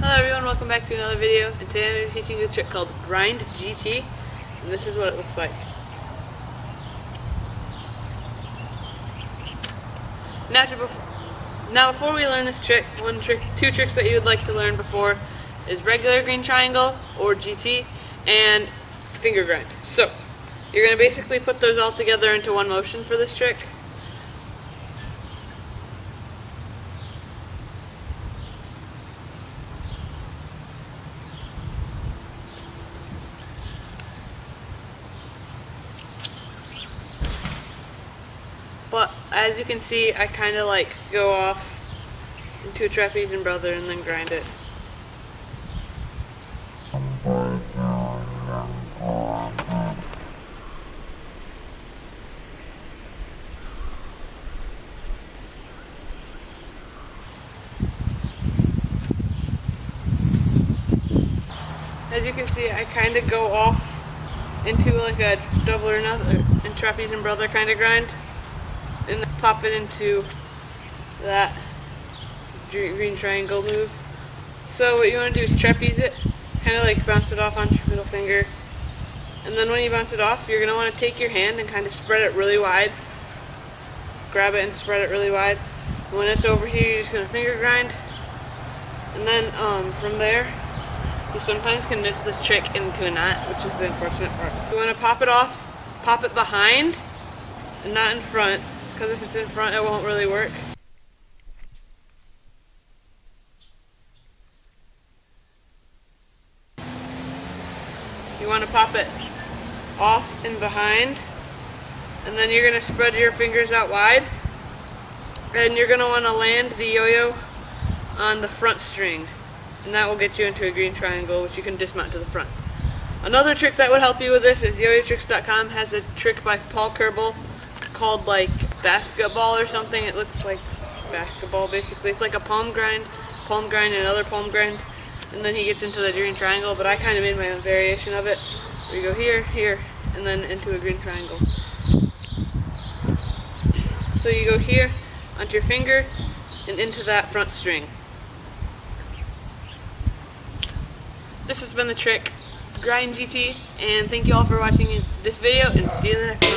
Hello everyone, welcome back to another video, and today I'm going to be teaching you a trick called Grind GT, and this is what it looks like. Now before we learn this trick, two tricks that you would like to learn before is regular green triangle, or GT, and finger grind. So, you're going to basically put those all together into one motion for this trick. But as you can see, I kind of like go off into a trapeze and brother and then grind it. As you can see, I kind of go off into like a double or nothing and trapeze and brother kind of grind. And then pop it into that green triangle move. So what you want to do is trapeze it, kind of like bounce it off onto your middle finger. And then when you bounce it off, you're going to want to take your hand and kind of spread it really wide. Grab it and spread it really wide. And when it's over here, you're just going to finger grind. And then from there, you sometimes can miss this trick into a knot, which is the unfortunate part. You want to pop it off, pop it behind, and not in front. Because if it's in front, it won't really work. You want to pop it off and behind, and then you're going to spread your fingers out wide, and you're going to want to land the yo-yo on the front string, and that will get you into a green triangle, which you can dismount to the front. Another trick that would help you with this is yoyotricks.com has a trick by Paul Kerbal called like basketball or something. It looks like basketball basically. It's like a palm grind, and another palm grind, and then he gets into the green triangle, but I kind of made my own variation of it. We go here, here, and then into a green triangle. So you go here, onto your finger, and into that front string. This has been the trick, Grind GT, and thank you all for watching this video, and see you in the next one.